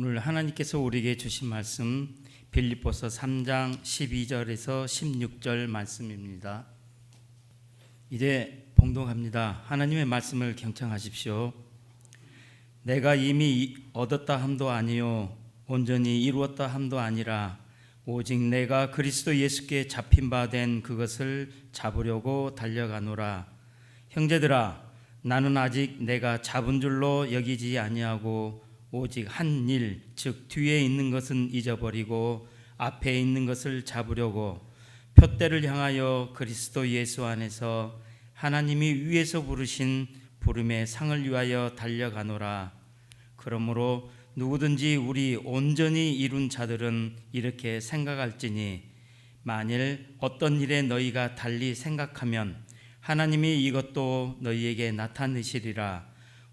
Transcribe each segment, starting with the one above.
오늘 하나님께서 우리에게 주신 말씀 빌립보서 3장 12절에서 16절 말씀입니다. 이제 봉독합니다. 하나님의 말씀을 경청하십시오. 내가 이미 얻었다 함도 아니요 온전히 이루었다 함도 아니라 오직 내가 그리스도 예수께 잡힌 바 된 그것을 잡으려고 달려가노라. 형제들아, 나는 아직 내가 잡은 줄로 여기지 아니하고 오직 한 일, 즉 뒤에 있는 것은 잊어버리고 앞에 있는 것을 잡으려고 표대를 향하여 그리스도 예수 안에서 하나님이 위에서 부르신 부름의 상을 위하여 달려가노라. 그러므로 누구든지 우리 온전히 이룬 자들은 이렇게 생각할지니 만일 어떤 일에 너희가 달리 생각하면 하나님이 이것도 너희에게 나타내시리라.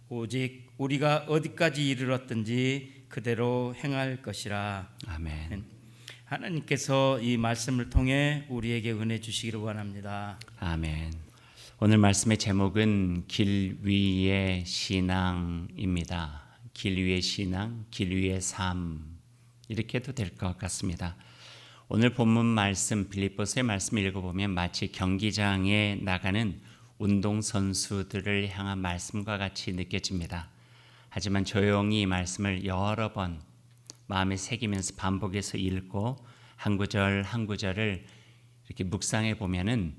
오직 우리가 어디까지 이르렀든지 그대로 행할 것이라. 아멘. 하나님께서 이 말씀을 통해 우리에게 은혜 주시기를 원합니다. 아멘. 오늘 말씀의 제목은 길 위의 신앙입니다. 길 위의 신앙, 길 위의 삶, 이렇게 해도 될 것 같습니다. 오늘 본문 말씀 빌립보서의 말씀을 읽어보면 마치 경기장에 나가는 운동선수들을 향한 말씀과 같이 느껴집니다. 하지만 조용히 이 말씀을 여러 번 마음에 새기면서 반복해서 읽고 한 구절 한 구절을 이렇게 묵상해 보면은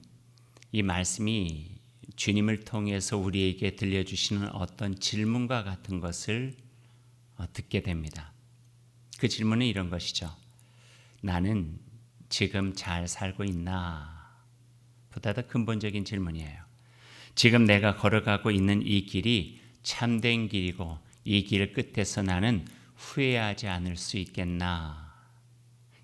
이 말씀이 주님을 통해서 우리에게 들려주시는 어떤 질문과 같은 것을 듣게 됩니다. 그 질문은 이런 것이죠. 나는 지금 잘 살고 있나? 보다 더 근본적인 질문이에요. 지금 내가 걸어가고 있는 이 길이 참된 길이고 이 길 끝에서 나는 후회하지 않을 수 있겠나?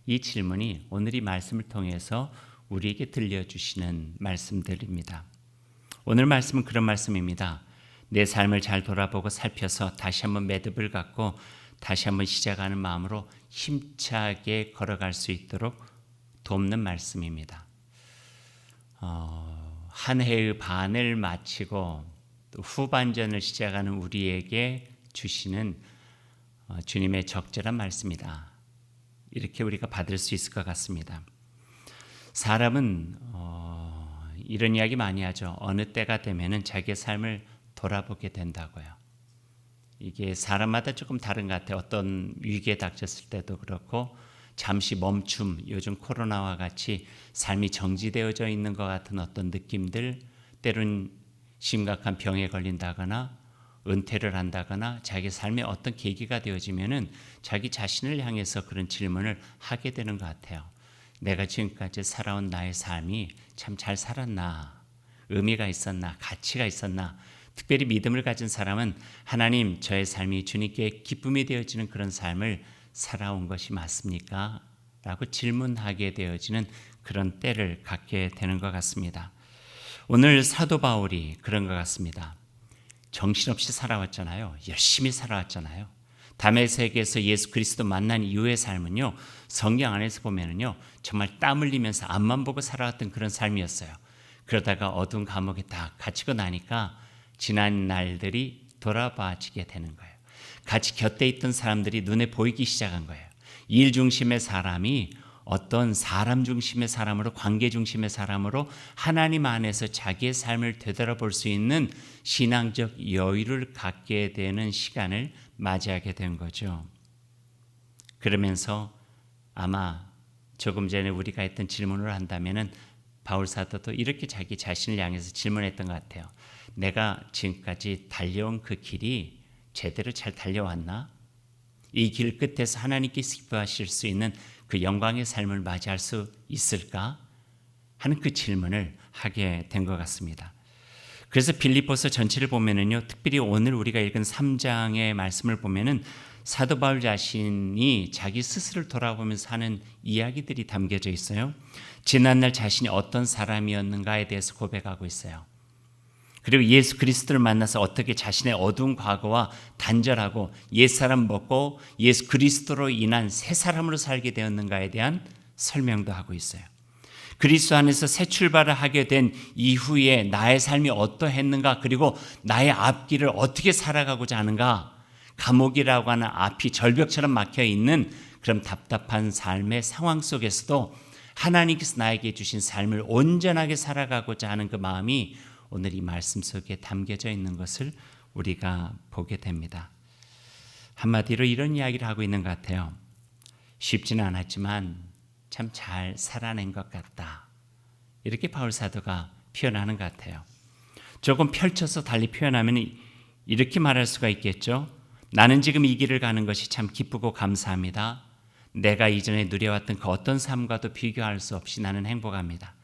이 질문이 오늘 이 말씀을 통해서 우리에게 들려주시는 말씀들입니다. 오늘 말씀은 그런 말씀입니다. 내 삶을 잘 돌아보고 살펴서 다시 한번 매듭을 갖고 다시 한번 시작하는 마음으로 힘차게 걸어갈 수 있도록 돕는 말씀입니다. 한 해의 반을 마치고 또 후반전을 시작하는 우리에게 주시는 주님의 적절한 말씀이다. 이렇게 우리가 받을 수 있을 것 같습니다. 사람은 이런 이야기 많이 하죠. 어느 때가 되면은 자기의 삶을 돌아보게 된다고요. 이게 사람마다 조금 다른 것 같아요. 어떤 위기에 닥쳤을 때도 그렇고 잠시 멈춤, 요즘 코로나와 같이 삶이 정지되어져 있는 것 같은 어떤 느낌들, 때로는 심각한 병에 걸린다거나 은퇴를 한다거나 자기 삶의 어떤 계기가 되어지면은 자기 자신을 향해서 그런 질문을 하게 되는 것 같아요. 내가 지금까지 살아온 나의 삶이 참 잘 살았나? 의미가 있었나? 가치가 있었나? 특별히 믿음을 가진 사람은 하나님, 저의 삶이 주님께 기쁨이 되어지는 그런 삶을 살아온 것이 맞습니까? 라고 질문하게 되어지는 그런 때를 갖게 되는 것 같습니다. 오늘 사도 바울이 그런 것 같습니다. 정신없이 살아왔잖아요. 열심히 살아왔잖아요. 다메섹에서 예수 그리스도 만난 이후의 삶은요, 성경 안에서 보면은요, 정말 땀 흘리면서 앞만 보고 살아왔던 그런 삶이었어요. 그러다가 어두운 감옥에 딱 갇히고 나니까 지난 날들이 돌아봐지게 되는 거예요. 같이 곁에 있던 사람들이 눈에 보이기 시작한 거예요. 일 중심의 사람이 어떤 사람 중심의 사람으로, 관계 중심의 사람으로 하나님 안에서 자기의 삶을 되돌아볼 수 있는 신앙적 여유를 갖게 되는 시간을 맞이하게 된 거죠. 그러면서 아마 조금 전에 우리가 했던 질문을 한다면은 바울 사도도 이렇게 자기 자신을 향해서 질문했던 것 같아요. 내가 지금까지 달려온 그 길이 제대로 잘 달려왔나? 이 길 끝에서 하나님께서 기뻐하실 수 있는 그 영광의 삶을 맞이할 수 있을까? 하는 그 질문을 하게 된 것 같습니다. 그래서 빌립보서 전체를 보면은요, 특별히 오늘 우리가 읽은 3장의 말씀을 보면은 사도 바울 자신이 자기 스스로를 돌아보면서 하는 이야기들이 담겨져 있어요. 지난날 자신이 어떤 사람이었는가에 대해서 고백하고 있어요. 그리고 예수 그리스도를 만나서 어떻게 자신의 어두운 과거와 단절하고 옛사람 먹고 예수 그리스도로 인한 새 사람으로 살게 되었는가에 대한 설명도 하고 있어요. 그리스도 안에서 새 출발을 하게 된 이후에 나의 삶이 어떠했는가, 그리고 나의 앞길을 어떻게 살아가고자 하는가, 감옥이라고 하는 앞이 절벽처럼 막혀 있는 그런 답답한 삶의 상황 속에서도 하나님께서 나에게 주신 삶을 온전하게 살아가고자 하는 그 마음이 오늘 이 말씀 속에 담겨져 있는 것을 우리가 보게 됩니다. 한마디로 이런 이야기를 하고 있는 것 같아요. 쉽지는 않았지만 참 잘 살아낸 것 같다. 이렇게 바울 사도가 표현하는 것 같아요. 조금 펼쳐서 달리 표현하면 이렇게 말할 수가 있겠죠. 나는 지금 이 길을 가는 것이 참 기쁘고 감사합니다. 내가 이전에 누려왔던 그 어떤 삶과도 비교할 수 없이 나는 행복합니다.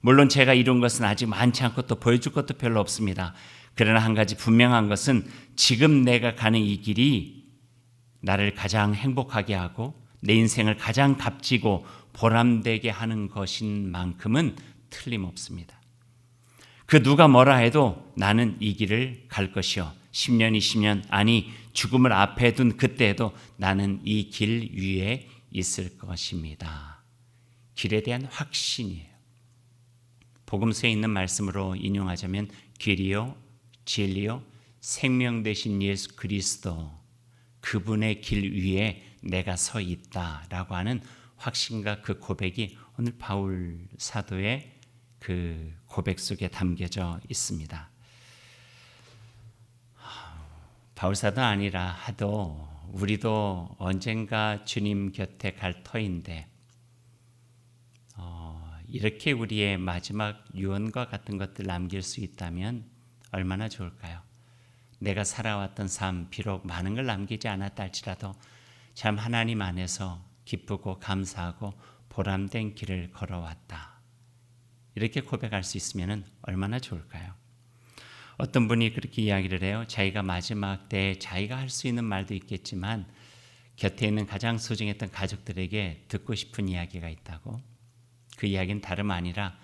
물론 제가 이룬 것은 아직 많지 않고 또 보여줄 것도 별로 없습니다. 그러나 한 가지 분명한 것은 지금 내가 가는 이 길이 나를 가장 행복하게 하고 내 인생을 가장 값지고 보람되게 하는 것인 만큼은 틀림없습니다. 그 누가 뭐라 해도 나는 이 길을 갈 것이요. 10년, 20년, 아니 죽음을 앞에 둔 그때에도 나는 이 길 위에 있을 것입니다. 길에 대한 확신이에요. 복음서에 있는 말씀으로 인용하자면 길이요, 진리요, 생명 되신 예수 그리스도 그분의 길 위에 내가 서 있다라고 하는 확신과 그 고백이 오늘 바울 사도의 그 고백 속에 담겨져 있습니다. 바울 사도 아니라 하도 우리도 언젠가 주님 곁에 갈 터인데 이렇게 우리의 마지막 유언과 같은 것들 남길 수 있다면 얼마나 좋을까요? 내가 살아왔던 삶 비록 많은 걸 남기지 않았다 할지라도 참 하나님 안에서 기쁘고 감사하고 보람된 길을 걸어왔다. 이렇게 고백할 수 있으면 얼마나 좋을까요? 어떤 분이 그렇게 이야기를 해요. 자기가 마지막 때 자기가 할 수 있는 말도 있겠지만 곁에 있는 가장 소중했던 가족들에게 듣고 싶은 이야기가 있다고. 그 이야기는 다름 아니라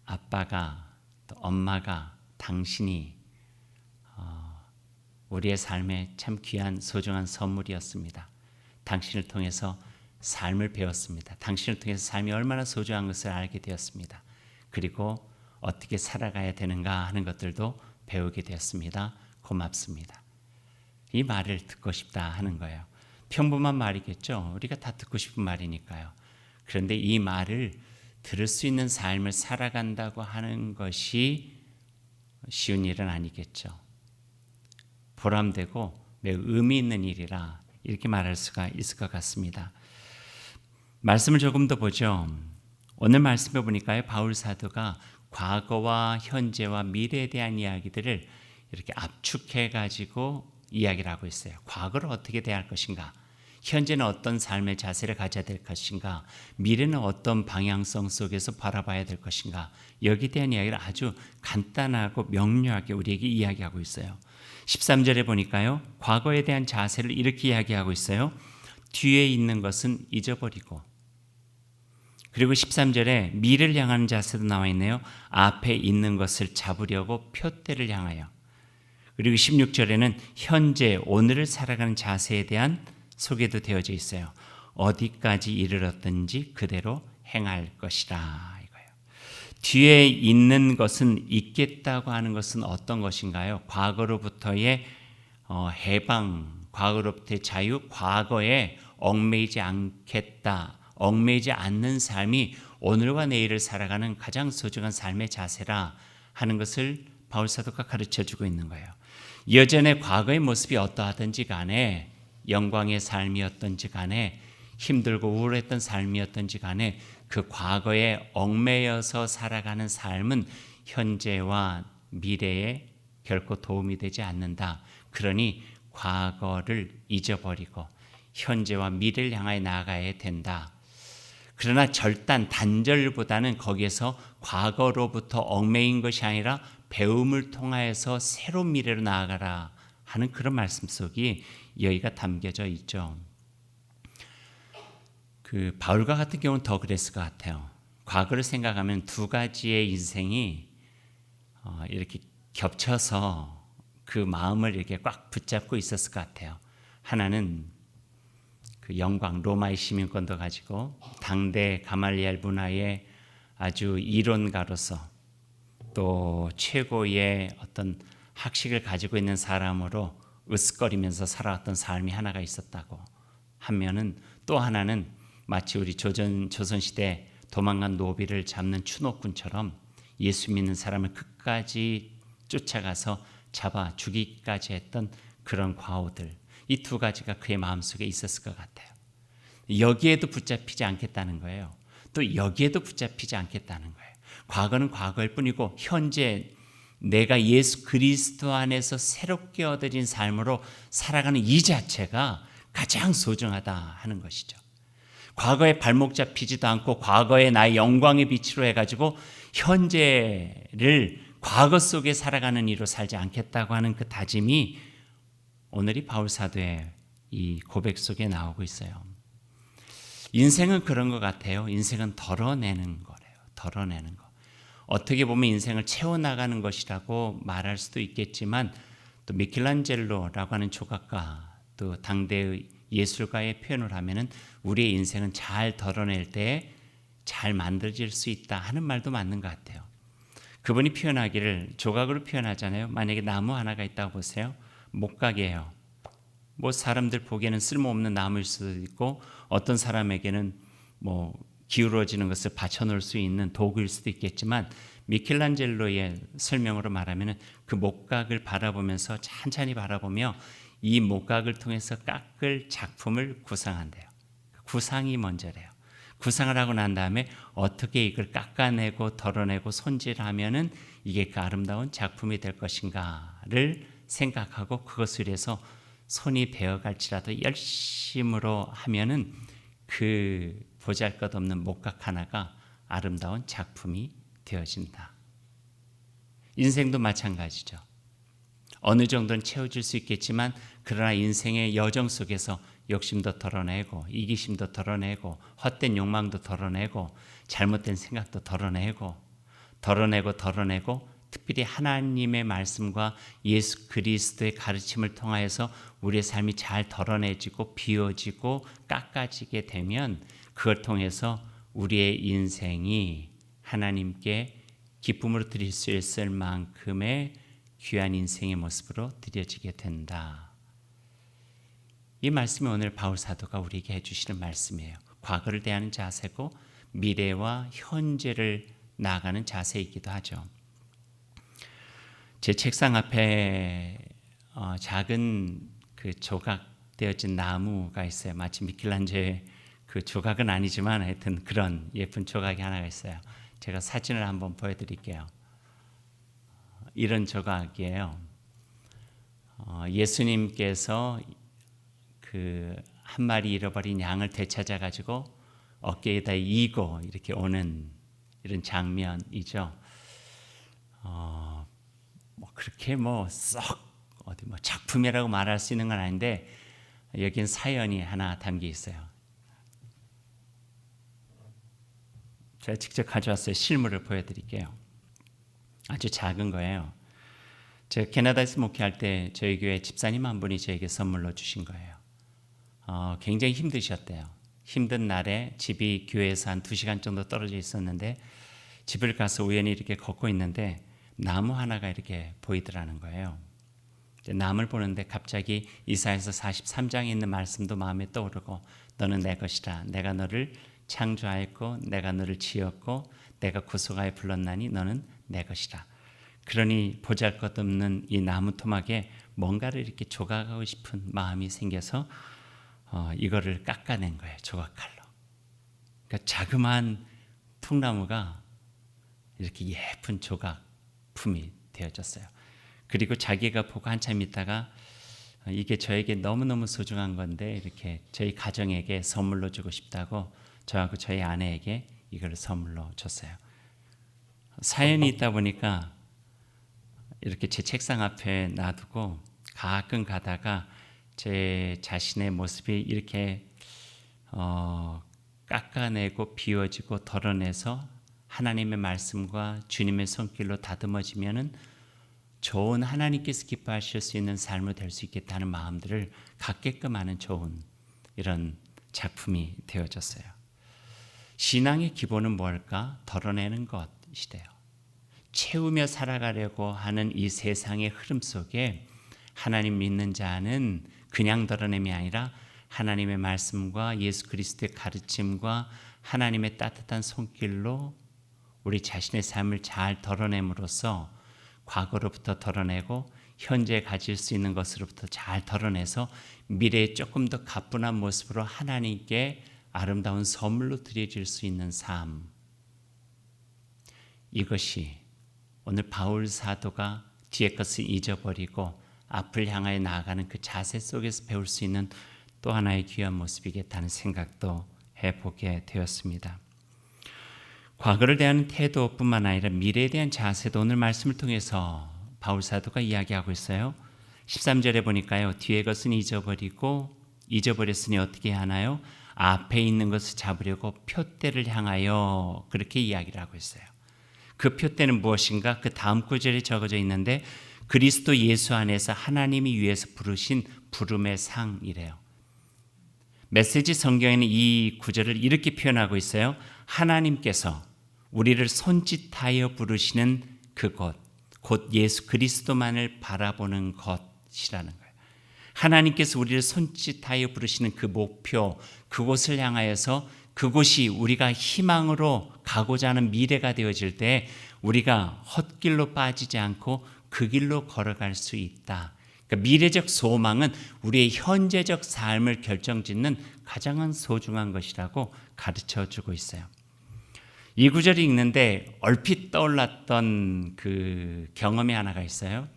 아빠가 또 엄마가 당신이 우리의 삶에 참 귀한 소중한 선물이었습니다. 당신을 통해서 삶을 배웠습니다. 당신을 통해서 삶이 얼마나 소중한 것을 알게 되었습니다. 그리고 어떻게 살아가야 되는가 하는 것들도 배우게 되었습니다. 고맙습니다. 이 말을 듣고 싶다 하는 거예요. 평범한 말이겠죠. 우리가 다 듣고 싶은 말이니까요. 그런데 이 말을 들을 수 있는 삶을 살아간다고 하는 것이 쉬운 일은 아니겠죠. 보람되고 매우 의미 있는 일이라 이렇게 말할 수가 있을 것 같습니다. 말씀을 조금 더 보죠. 오늘 말씀해 보니까요, 바울 사도가 과거와 현재와 미래에 대한 이야기들을 이렇게 압축해 가지고 이야기를 하고 있어요. 과거를 어떻게 대할 것인가, 현재는 어떤 삶의 자세를 가져야 될 것인가, 미래는 어떤 방향성 속에서 바라봐야 될 것인가, 여기에 대한 이야기를 아주 간단하고 명료하게 우리에게 이야기하고 있어요. 13절에 보니까요, 과거에 대한 자세를 이렇게 이야기하고 있어요. 뒤에 있는 것은 잊어버리고, 그리고 13절에 미래를 향하는 자세도 나와 있네요. 앞에 있는 것을 잡으려고 표대를 향하여. 그리고 16절에는 현재 오늘을 살아가는 자세에 대한 소개도 되어져 있어요. 어디까지 이르렀든지 그대로 행할 것이라 이거예요. 뒤에 있는 것은 있겠다고 하는 것은 어떤 것인가요? 과거로부터의 해방, 과거로부터의 자유, 과거에 얽매이지 않겠다, 얽매이지 않는 삶이 오늘과 내일을 살아가는 가장 소중한 삶의 자세라 하는 것을 바울 사도가 가르쳐주고 있는 거예요. 여전의 과거의 모습이 어떠하든지 간에, 영광의 삶이었던지 간에, 힘들고 우울했던 삶이었던지 간에 그 과거에 얽매여서 살아가는 삶은 현재와 미래에 결코 도움이 되지 않는다. 그러니 과거를 잊어버리고 현재와 미래를 향하여 나아가야 된다. 그러나 단절보다는 거기에서 과거로부터 얽매인 것이 아니라 배움을 통하여서 새로운 미래로 나아가라 하는 그런 말씀 속이 여기가 담겨져 있죠. 그 바울과 같은 경우는 더 그랬을 것 같아요. 과거를 생각하면 두 가지의 인생이 이렇게 겹쳐서 그 마음을 이렇게 꽉 붙잡고 있었을 것 같아요. 하나는 그 영광, 로마의 시민권도 가지고 당대 가말리엘 문화의 아주 이론가로서 또 최고의 어떤 학식을 가지고 있는 사람으로 으쓱거리면서 살아왔던 삶이 하나가 있었다고 하면은, 또 하나는 마치 우리 조선시대 도망간 노비를 잡는 추노꾼처럼 예수 믿는 사람을 끝까지 쫓아가서 잡아 죽이기까지 했던 그런 과오들, 이 두 가지가 그의 마음속에 있었을 것 같아요. 여기에도 붙잡히지 않겠다는 거예요. 또 여기에도 붙잡히지 않겠다는 거예요. 과거는 과거일 뿐이고 현재 내가 예수 그리스도 안에서 새롭게 얻어진 삶으로 살아가는 이 자체가 가장 소중하다 하는 것이죠. 과거에 발목 잡히지도 않고 과거의 나의 영광의 빛으로 해가지고 현재를 과거 속에 살아가는 이로 살지 않겠다고 하는 그 다짐이 오늘 이 바울 사도의 이 고백 속에 나오고 있어요. 인생은 그런 것 같아요. 인생은 덜어내는 거래요. 덜어내는 거. 어떻게 보면 인생을 채워나가는 것이라고 말할 수도 있겠지만, 또 미켈란젤로라고 하는 조각가, 또 당대의 예술가의 표현을 하면은 우리의 인생은 잘 덜어낼 때 잘 만들어질 수 있다 하는 말도 맞는 것 같아요. 그분이 표현하기를 조각으로 표현하잖아요. 만약에 나무 하나가 있다고 보세요. 목각이에요. 뭐 사람들 보기에는 쓸모없는 나무일 수도 있고, 어떤 사람에게는 뭐 기울어지는 것을 받쳐놓을 수 있는 도구일 수도 있겠지만, 미켈란젤로의 설명으로 말하면 그 목각을 바라보면서 찬찬히 바라보며 이 목각을 통해서 깎을 작품을 구상한대요. 구상이 먼저래요. 구상을 하고 난 다음에 어떻게 이걸 깎아내고 덜어내고 손질하면은 이게 그 아름다운 작품이 될 것인가를 생각하고, 그것을 위해서 손이 베어갈지라도 열심으로 하면은 그 보잘것없는 목각 하나가 아름다운 작품이 되어진다. 인생도 마찬가지죠. 어느 정도는 채워질 수 있겠지만, 그러나 인생의 여정 속에서 욕심도 덜어내고, 이기심도 덜어내고, 헛된 욕망도 덜어내고, 잘못된 생각도 덜어내고, 특별히 하나님의 말씀과 예수 그리스도의 가르침을 통하여서 우리의 삶이 잘 덜어내지고 비워지고 깎아지게 되면, 그걸 통해서 우리의 인생이 하나님께 기쁨으로 드릴 수 있을 만큼의 귀한 인생의 모습으로 드려지게 된다. 이 말씀이 오늘 바울 사도가 우리에게 해주시는 말씀이에요. 과거를 대하는 자세고 미래와 현재를 나아가는 자세이기도 하죠. 제 책상 앞에 작은 그 조각되어진 나무가 있어요. 마치 미켈란젤로의 그 조각은 아니지만 하여튼 그런 예쁜 조각이 하나가 있어요. 제가 사진을 한번 보여드릴게요. 이런 조각이에요. 예수님께서 그 한 마리 잃어버린 양을 되찾아 가지고 어깨에다 이고 이렇게 오는 이런 장면이죠. 뭐 그렇게 썩 어디 작품이라고 말할 수 있는 건 아닌데, 여긴 사연이 하나 담겨 있어요. 제가 직접 가져왔어요. 실물을 보여드릴게요. 아주 작은 거예요. 제가 캐나다에서 목회할 때 저희 교회 집사님 한 분이 저에게 선물로 주신 거예요. 굉장히 힘드셨대요. 힘든 날에 집이 교회에서 한 2시간 정도 떨어져 있었는데, 집을 가서 우연히 이렇게 걷고 있는데 나무 하나가 이렇게 보이더라는 거예요. 나무를 보는데 갑자기 이사야서 43장에 있는 말씀도 마음에 떠오르고, 너는 내 것이라, 내가 너를 창조하였고 내가 너를 지었고 내가 구속하여 불렀나니 너는 내 것이라. 그러니 보잘것없는 이 나무 토막에 뭔가를 이렇게 조각하고 싶은 마음이 생겨서 이거를 깎아낸 거예요. 조각칼로. 그러니까 자그마한 통나무가 이렇게 예쁜 조각품이 되어졌어요. 그리고 자기가 보고 한참 있다가 이게 저에게 너무너무 소중한 건데 이렇게 저희 가정에게 선물로 주고 싶다고 저하고 저희 아내에게 이걸 선물로 줬어요. 사연이 있다 보니까 이렇게 제 책상 앞에 놔두고 가끔 가다가 제 자신의 모습이 이렇게 깎아내고 비워지고 덜어내서 하나님의 말씀과 주님의 손길로 다듬어지면은 좋은, 하나님께서 기뻐하실 수 있는 삶을 될 수 있겠다는 마음들을 갖게끔 하는 좋은 이런 작품이 되어졌어요. 신앙의 기본은 뭘까? 덜어내는 것이래요. 채우며 살아가려고 하는 이 세상의 흐름 속에 하나님 믿는 자는 그냥 드러냄이 아니라 하나님의 말씀과 예수 그리스도의 가르침과 하나님의 따뜻한 손길로 우리 자신의 삶을 잘 드러냄으로써 과거로부터 드러내고 현재 가질 수 있는 것으로부터 잘 드러내서 미래에 조금 더 가뿐한 모습으로 하나님께 아름다운 선물로 드려질 수 있는 삶, 이것이 오늘 바울 사도가 뒤의 것을 잊어버리고 앞을 향하여 나아가는 그 자세 속에서 배울 수 있는 또 하나의 귀한 모습이겠다는 생각도 해보게 되었습니다. 과거를 대하는 태도뿐만 아니라 미래에 대한 자세도 오늘 말씀을 통해서 바울 사도가 이야기하고 있어요. 13절에 보니까요. 뒤의 것은 잊어버렸으니 어떻게 하나요? 앞에 있는 것을 잡으려고 표대를 향하여 그렇게 이야기를 하고 있어요. 그 표대는 무엇인가? 그 다음 구절에 적어져 있는데 그리스도 예수 안에서 하나님이 위에서 부르신 부름의 상이래요. 메시지 성경에는 이 구절을 이렇게 표현하고 있어요. 하나님께서 우리를 손짓하여 부르시는 그곳, 곧 예수 그리스도만을 바라보는 것이라는 거예요. 하나님께서 우리를 손짓하여 부르시는 그 목표, 그곳을 향하여서 그곳이 우리가 희망으로 가고자 하는 미래가 되어질 때 우리가 헛길로 빠지지 않고 그 길로 걸어갈 수 있다. 그러니까 미래적 소망은 우리의 현재적 삶을 결정짓는 가장 소중한 것이라고 가르쳐주고 있어요. 이 구절을 읽는데 얼핏 떠올랐던 그 경험이 하나가 있어요.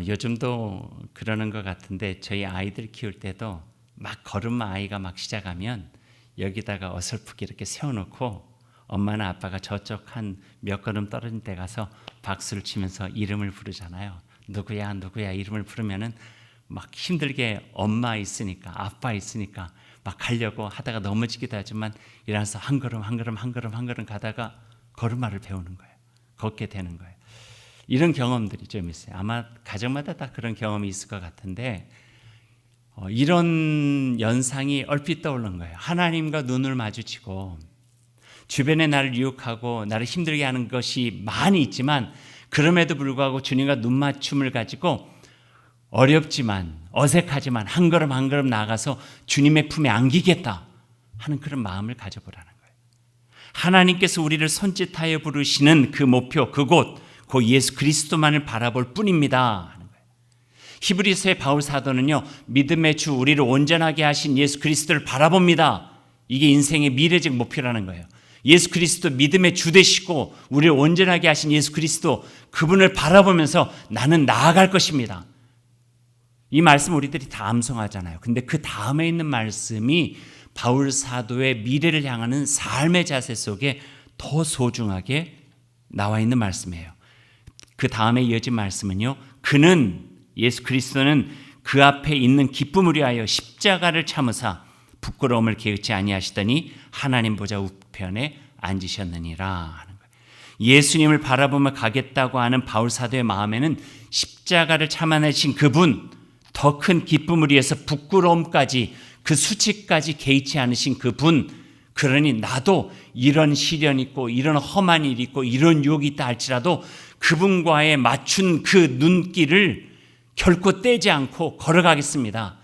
요즘도 그러는 것 같은데 저희 아이들 키울 때도 막 걸음마 아이가 막 시작하면 여기다가 어설프게 이렇게 세워놓고 엄마나 아빠가 저쪽 한 몇 걸음 떨어진 데 가서 박수를 치면서 이름을 부르잖아요. 누구야 누구야 이름을 부르면은 막 힘들게 엄마 있으니까 아빠 있으니까 막 가려고 하다가 넘어지기도 하지만 일어나서 한 걸음 가다가 걸음마를 배우는 거예요. 걷게 되는 거예요. 이런 경험들이 좀 있어요. 아마 가정마다 다 그런 경험이 있을 것 같은데 이런 연상이 얼핏 떠오른 거예요. 하나님과 눈을 마주치고 주변에 나를 유혹하고 나를 힘들게 하는 것이 많이 있지만 그럼에도 불구하고 주님과 눈맞춤을 가지고 어렵지만 어색하지만 한 걸음 한 걸음 나아가서 주님의 품에 안기겠다 하는 그런 마음을 가져보라는 거예요. 하나님께서 우리를 손짓하여 부르시는 그 목표, 그곳, 그 예수 그리스도만을 바라볼 뿐입니다 하는 거예요. 히브리서의 바울 사도는요, 믿음의 주 우리를 온전하게 하신 예수 그리스도를 바라봅니다. 이게 인생의 미래적 목표라는 거예요. 예수 그리스도 믿음의 주 되시고 우리를 온전하게 하신 예수 그리스도, 그분을 바라보면서 나는 나아갈 것입니다. 이 말씀 우리들이 다 암송하잖아요. 근데 그 다음에 있는 말씀이 바울 사도의 미래를 향하는 삶의 자세 속에 더 소중하게 나와 있는 말씀이에요. 그 다음에 이어진 말씀은요, 그는, 예수 그리스도는 그 앞에 있는 기쁨을 위하여 십자가를 참으사 부끄러움을 개의치 아니하시더니 하나님 보좌 우편에 앉으셨느니라 하는 거예요. 예수님을 바라보며 가겠다고 하는 바울 사도의 마음에는 십자가를 참아내신 그분, 더 큰 기쁨을 위해서 부끄러움까지, 그 수치까지 개의치 않으신 그분, 그러니 나도 이런 시련이 있고 이런 험한 일이 있고 이런 유혹이 있다 할지라도 그분과의 맞춘 그 눈길을 결코 떼지 않고 걸어가겠습니다.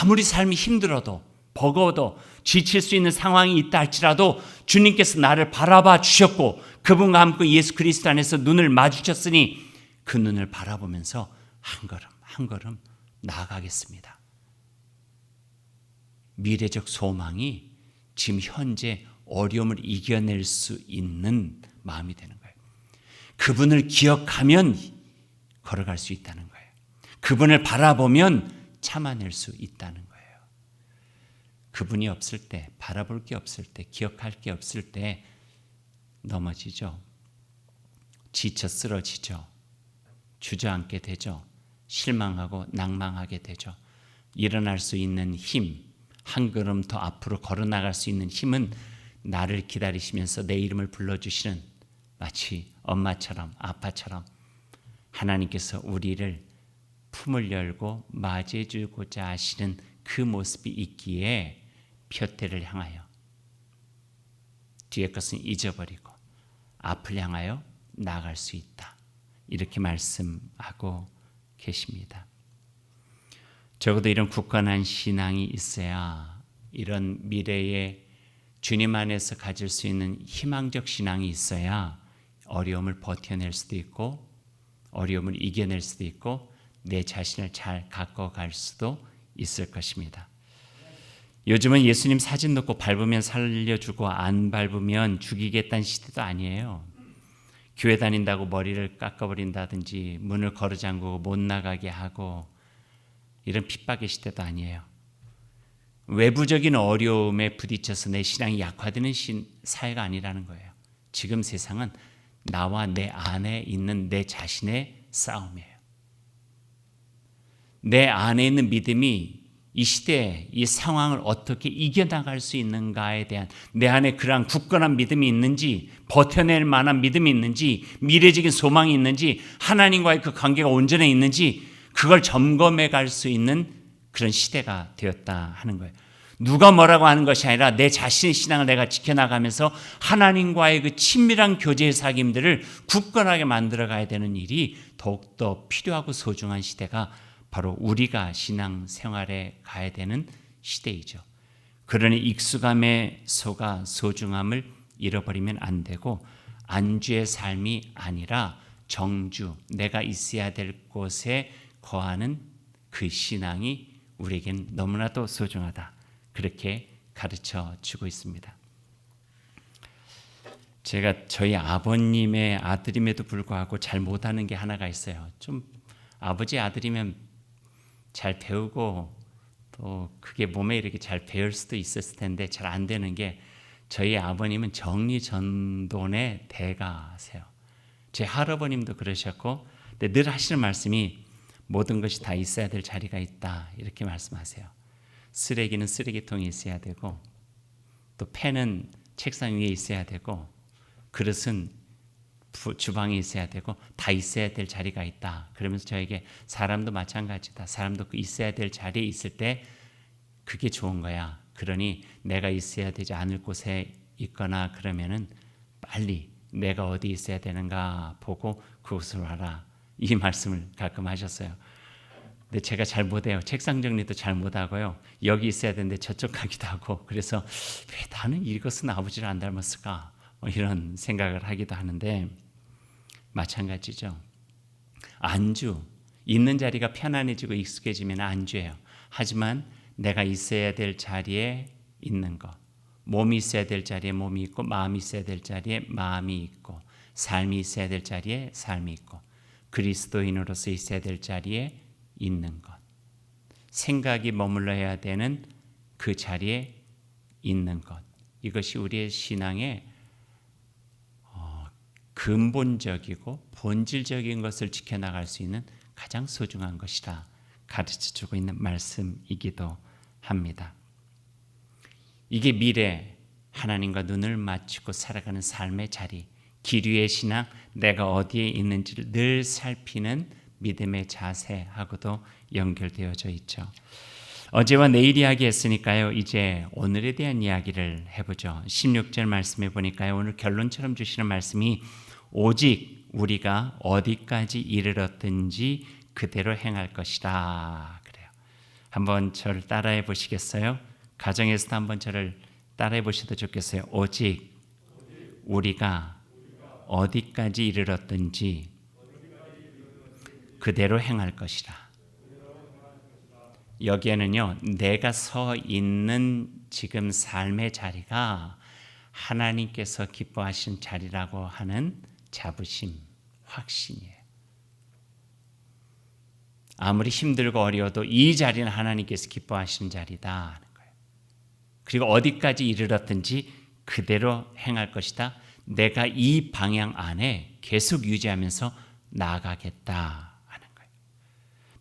아무리 삶이 힘들어도 버거워도 지칠 수 있는 상황이 있다 할지라도 주님께서 나를 바라봐 주셨고 그분과 함께 예수 그리스도 안에서 눈을 마주쳤으니 그 눈을 바라보면서 한 걸음 한 걸음 나아가겠습니다. 미래적 소망이 지금 현재 어려움을 이겨낼 수 있는 마음이 되는 거예요. 그분을 기억하면 걸어갈 수 있다는 거예요. 그분을 바라보면 참아낼 수 있다는 거예요. 그분이 없을 때, 바라볼 게 없을 때, 기억할 게 없을 때 넘어지죠. 지쳐 쓰러지죠. 주저앉게 되죠. 실망하고 낭망하게 되죠. 일어날 수 있는 힘, 한 걸음 더 앞으로 걸어나갈 수 있는 힘은 나를 기다리시면서 내 이름을 불러주시는 마치 엄마처럼 아빠처럼 하나님께서 우리를 품을 열고 맞이해 주고자 하시는 그 모습이 있기에 표대를 향하여 뒤의 것은 잊어버리고 앞을 향하여 나아갈 수 있다. 이렇게 말씀하고 계십니다. 적어도 이런 굳건한 신앙이 있어야 이런 미래에 주님 안에서 가질 수 있는 희망적 신앙이 있어야 어려움을 버텨낼 수도 있고 어려움을 이겨낼 수도 있고 내 자신을 잘 가꿔갈 수도 있을 것입니다. 요즘은 예수님 사진 놓고 밟으면 살려주고 안 밟으면 죽이겠다는 시대도 아니에요. 교회 다닌다고 머리를 깎아버린다든지 문을 걸어 잠그고 못 나가게 하고 이런 핍박의 시대도 아니에요. 외부적인 어려움에 부딪혀서 내 신앙이 약화되는 사회가 아니라는 거예요. 지금 세상은 나와 내 안에 있는 내 자신의 싸움이에요. 내 안에 있는 믿음이 이 시대에 이 상황을 어떻게 이겨나갈 수 있는가에 대한 내 안에 그러한 굳건한 믿음이 있는지, 버텨낼 만한 믿음이 있는지, 미래적인 소망이 있는지, 하나님과의 그 관계가 온전해 있는지 그걸 점검해 갈 수 있는 그런 시대가 되었다 하는 거예요. 누가 뭐라고 하는 것이 아니라 내 자신의 신앙을 내가 지켜나가면서 하나님과의 그 친밀한 교제의 사귐들을 굳건하게 만들어가야 되는 일이 더욱더 필요하고 소중한 시대가 바로 우리가 신앙 생활에 가야 되는 시대이죠. 그러니 익숙함에 속아 소중함을 잃어버리면 안 되고 안주의 삶이 아니라 정주, 내가 있어야 될 곳에 거하는 그 신앙이 우리에겐 너무나도 소중하다. 그렇게 가르쳐 주고 있습니다. 제가 저희 아버님의 아들임에도 불구하고 잘 못하는 게 하나가 있어요. 좀 아버지 아들이면 잘 배우고 또 그게 몸에 이렇게 잘 배울 수도 있었을 텐데 잘 안 되는 게 저희 아버님은 정리전돈의 대가세요. 제 할아버님도 그러셨고 근데 늘 하시는 말씀이 모든 것이 다 있어야 될 자리가 있다 이렇게 말씀하세요. 쓰레기는 쓰레기통에 있어야 되고 또 펜은 책상 위에 있어야 되고 그릇은 주방에 있어야 되고 다 있어야 될 자리가 있다. 그러면서 저에게 사람도 마찬가지다. 사람도 그 있어야 될 자리에 있을 때 그게 좋은 거야. 그러니 내가 있어야 되지 않을 곳에 있거나 그러면은 빨리 내가 어디 있어야 되는가 보고 그곳으로 와라. 이 말씀을 가끔 하셨어요. 근데 제가 잘 못해요. 책상 정리도 잘 못하고요. 여기 있어야 되는데 저쪽 가기도 하고 그래서 왜 나는 이것은 아버지를 안 닮았을까? 이런 생각을 하기도 하는데 마찬가지죠. 안주, 있는 자리가 편안해지고 익숙해지면 안주예요. 하지만 내가 있어야 될 자리에 있는 것, 몸이 있어야 될 자리에 몸이 있고 마음이 있어야 될 자리에 마음이 있고 삶이 있어야 될 자리에 삶이 있고 그리스도인으로서 있어야 될 자리에 있는 것, 생각이 머물러야 되는 그 자리에 있는 것, 이것이 우리의 신앙의 근본적이고 본질적인 것을 지켜나갈 수 있는 가장 소중한 것이라 가르쳐주고 있는 말씀이기도 합니다. 이게 미래 하나님과 눈을 맞추고 살아가는 삶의 자리, 기류의 신앙, 내가 어디에 있는지를 늘 살피는 믿음의 자세하고도 연결되어져 있죠. 어제와 내일 이야기했으니까요. 이제 오늘에 대한 이야기를 해보죠. 16절 말씀해 보니까요. 오늘 결론처럼 주시는 말씀이 오직 우리가 어디까지 이르렀든지 그대로 행할 것이다. 그래요. 한번 저를 따라해 보시겠어요? 가정에서도 한번 저를 따라해 보셔도 좋겠어요. 오직 우리가 어디까지 이르렀든지 그대로 행할 것이라. 여기에는요, 내가 서 있는 지금 삶의 자리가 하나님께서 기뻐하신 자리라고 하는 자부심, 확신이에요. 아무리 힘들고 어려워도 이 자리는 하나님께서 기뻐하시는 자리다 하는 거예요. 그리고 어디까지 이르렀든지 그대로 행할 것이다. 내가 이 방향 안에 계속 유지하면서 나아가겠다 하는 거예요.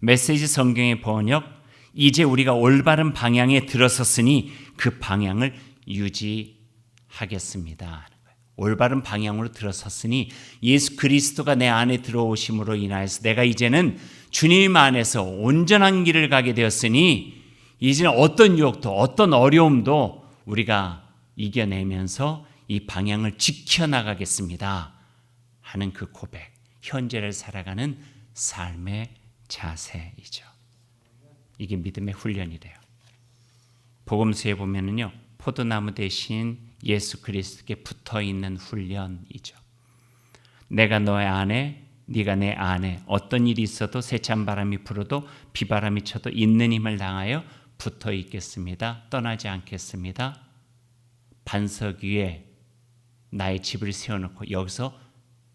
메시지 성경의 번역, 이제 우리가 올바른 방향에 들어섰으니 그 방향을 유지하겠습니다 하는 거예요. 올바른 방향으로 들어섰으니 예수 그리스도가 내 안에 들어오심으로 인하여서 내가 이제는 주님 안에서 온전한 길을 가게 되었으니 이제는 어떤 유혹도 어떤 어려움도 우리가 이겨내면서 이 방향을 지켜나가겠습니다 하는 그 고백, 현재를 살아가는 삶의 자세이죠. 이게 믿음의 훈련이래요. 복음서에 보면은요, 포도나무 대신 예수 그리스도께 붙어 있는 훈련이죠. 내가 너의 안에, 네가 내 안에 어떤 일이 있어도 세찬 바람이 불어도 비바람이 쳐도 있는 힘을 당하여 붙어 있겠습니다. 떠나지 않겠습니다. 반석 위에 나의 집을 세워놓고 여기서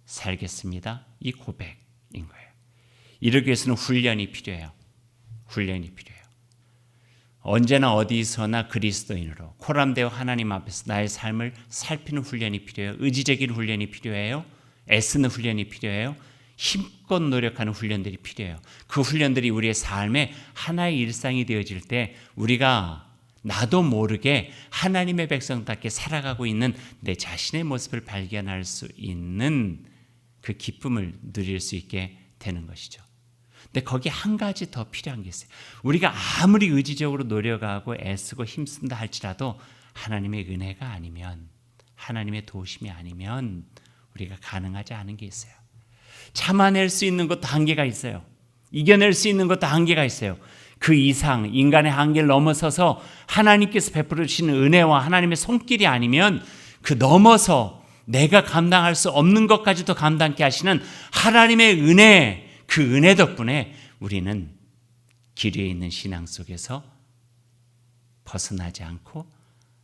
살겠습니다. 이 고백인 거예요. 이러기 위해서는 훈련이 필요해요. 훈련이 필요해요. 언제나 어디서나 그리스도인으로 코람되어 하나님 앞에서 나의 삶을 살피는 훈련이 필요해요. 의지적인 훈련이 필요해요. 애쓰는 훈련이 필요해요. 힘껏 노력하는 훈련들이 필요해요. 그 훈련들이 우리의 삶에 하나의 일상이 되어질 때 우리가 나도 모르게 하나님의 백성답게 살아가고 있는 내 자신의 모습을 발견할 수 있는 그 기쁨을 누릴 수 있게 되는 것이죠. 근데 거기에 한 가지 더 필요한 게 있어요. 우리가 아무리 의지적으로 노력하고 애쓰고 힘쓴다 할지라도 하나님의 은혜가 아니면, 하나님의 도우심이 아니면 우리가 가능하지 않은 게 있어요. 참아낼 수 있는 것도 한계가 있어요. 이겨낼 수 있는 것도 한계가 있어요. 그 이상 인간의 한계를 넘어서서 하나님께서 베풀어 주시는 은혜와 하나님의 손길이 아니면 그 넘어서 내가 감당할 수 없는 것까지도 감당케 하시는 하나님의 은혜, 그 은혜 덕분에 우리는 길 위에 있는 신앙 속에서 벗어나지 않고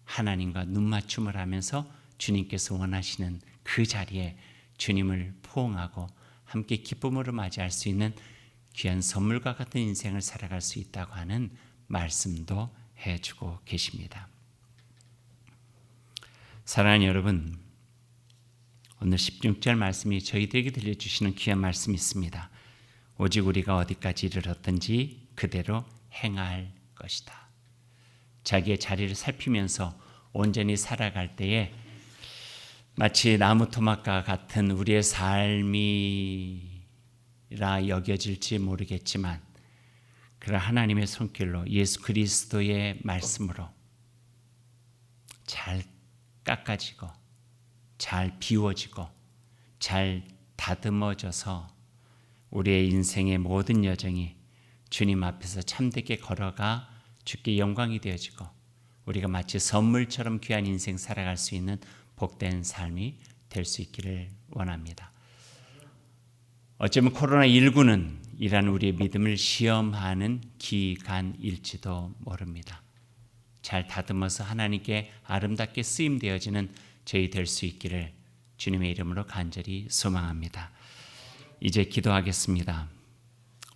하나님과 눈맞춤을 하면서 주님께서 원하시는 그 자리에 주님을 포옹하고 함께 기쁨으로 맞이할 수 있는 귀한 선물과 같은 인생을 살아갈 수 있다고 하는 말씀도 해주고 계십니다. 사랑하는 여러분, 오늘 16절 말씀이 저희들에게 들려주시는 귀한 말씀이 있습니다. 오직 우리가 어디까지 이르렀든지 그대로 행할 것이다. 자기의 자리를 살피면서 온전히 살아갈 때에 마치 나무 토막과 같은 우리의 삶이라 여겨질지 모르겠지만 그러나 하나님의 손길로 예수 그리스도의 말씀으로 잘 깎아지고 잘 비워지고 잘 다듬어져서 우리의 인생의 모든 여정이 주님 앞에서 참되게 걸어가 주께 영광이 되어지고 우리가 마치 선물처럼 귀한 인생 살아갈 수 있는 복된 삶이 될 수 있기를 원합니다. 어쩌면 코로나19는 이러한 우리의 믿음을 시험하는 기간일지도 모릅니다. 잘 다듬어서 하나님께 아름답게 쓰임되어지는 저희 될 수 있기를 주님의 이름으로 간절히 소망합니다. 이제 기도하겠습니다.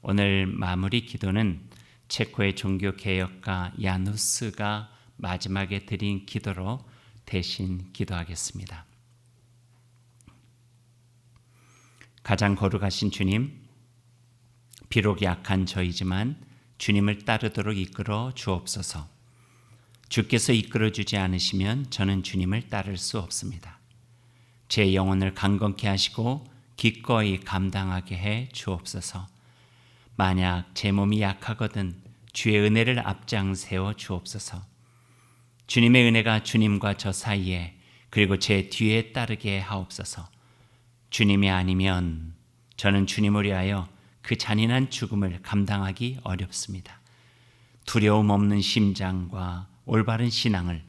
오늘 마무리 기도는 체코의 종교개혁가 야누스가 마지막에 드린 기도로 대신 기도하겠습니다. 가장 거룩하신 주님, 비록 약한 저이지만 주님을 따르도록 이끌어 주옵소서. 주께서 이끌어 주지 않으시면 저는 주님을 따를 수 없습니다. 제 영혼을 강건케 하시고 기꺼이 감당하게 해 주옵소서. 만약 제 몸이 약하거든 주의 은혜를 앞장 세워 주옵소서. 주님의 은혜가 주님과 저 사이에 그리고 제 뒤에 따르게 하옵소서. 주님이 아니면 저는 주님을 위하여 그 잔인한 죽음을 감당하기 어렵습니다. 두려움 없는 심장과 올바른 신앙을,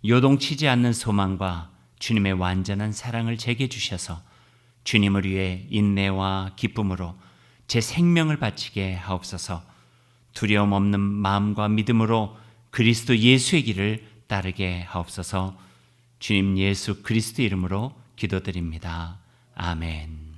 요동치지 않는 소망과 주님의 완전한 사랑을 제게 주셔서 주님을 위해 인내와 기쁨으로 제 생명을 바치게 하옵소서. 두려움 없는 마음과 믿음으로 그리스도 예수의 길을 따르게 하옵소서. 주님 예수 그리스도 이름으로 기도드립니다. 아멘.